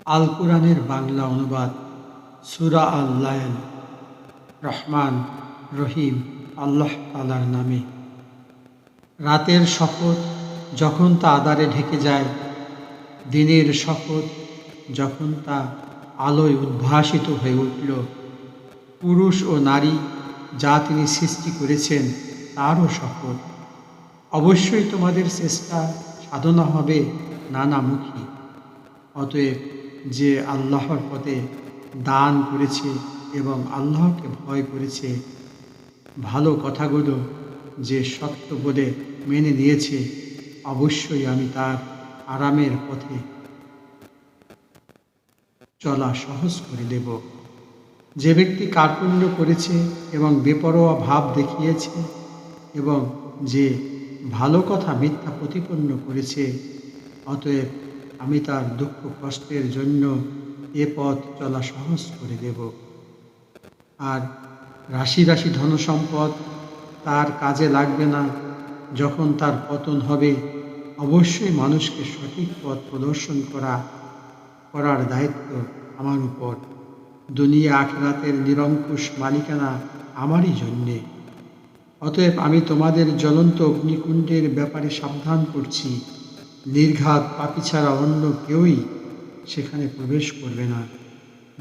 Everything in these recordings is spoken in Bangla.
আল কুরআনের বাংলা অনুবাদ সূরা আল লায়ল। রহমান রহিম আল্লাহ তাআলার নামে। রাতের শপথ যখন তা আঁধারে ঢেকে যায়, দিনের শপথ যখন তা আলোয় উদ্ভাসিত হয়ে উঠল, পুরুষ ও নারী যা তিনি সৃষ্টি করেছেন তারও শপথ। অবশ্যই তোমাদের চেষ্টা সাধনা হবে নানামুখী। অতএব যে আল্লাহর পথে দান করেছে এবং আল্লাহকে ভয় করেছে, ভালো কথাগুলো যে সত্য বলে মেনে নিয়েছে, অবশ্যই আমি তার আরামের পথে চলা সহজ করে দেব। যে ব্যক্তি কার্পণ্য করেছে এবং বেপরোয়া ভাব দেখিয়েছে এবং যে ভালো কথা মিথ্যা প্রতিপন্ন করেছে, অতএব আমি তার দুঃখ কষ্টের জন্য এ পথ চলা সহজ করে দেব। আর রাশি রাশি ধনসম্পদ তার কাজে লাগবে না যখন তার পতন হবে। অবশ্যই মানুষকে সঠিক পথ প্রদর্শন করার দায়িত্ব আমার উপর। দুনিয়া আখিরাতের নিরঙ্কুশ মালিকানা আমারই জন্যে। অতএব আমি তোমাদের জ্বলন্ত অগ্নিকুণ্ডের ব্যাপারে সাবধান করছি। নির্ঘাত পাপী ছাড়া অন্য কেউই সেখানে প্রবেশ করবে না।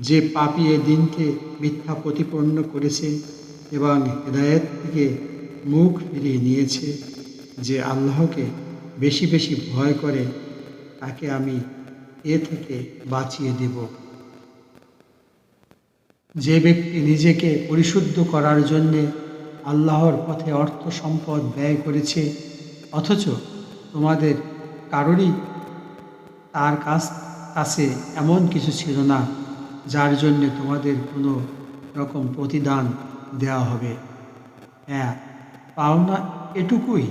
যে পাপী এ দিনকে মিথ্যা প্রতিপন্ন করেছে এবং হেদায়েত থেকে মুখ ফিরিয়ে নিয়েছে, যে আল্লাহকে বেশি বেশি ভয় করে, তাকে আমি এ থেকে বাঁচিয়ে দেব। যে ব্যক্তি নিজেকে পরিশুদ্ধ করার জন্যে আল্লাহর পথে অর্থ সম্পদ ব্যয় করেছে, অথচ তোমাদের কারোরই তার কাছে এমন কিছু ছিল না যার জন্যে তোমাদের কোনো রকম প্রতিদান দেওয়া হবে। হ্যাঁ, পাওনা এটুকুই,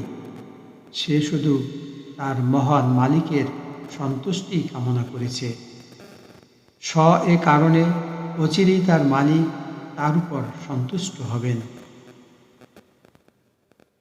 সে শুধু তার মহান মালিকের সন্তুষ্টি কামনা করেছে। এ কারণে অচিরেই তার মালিক তার উপর সন্তুষ্ট হবেন।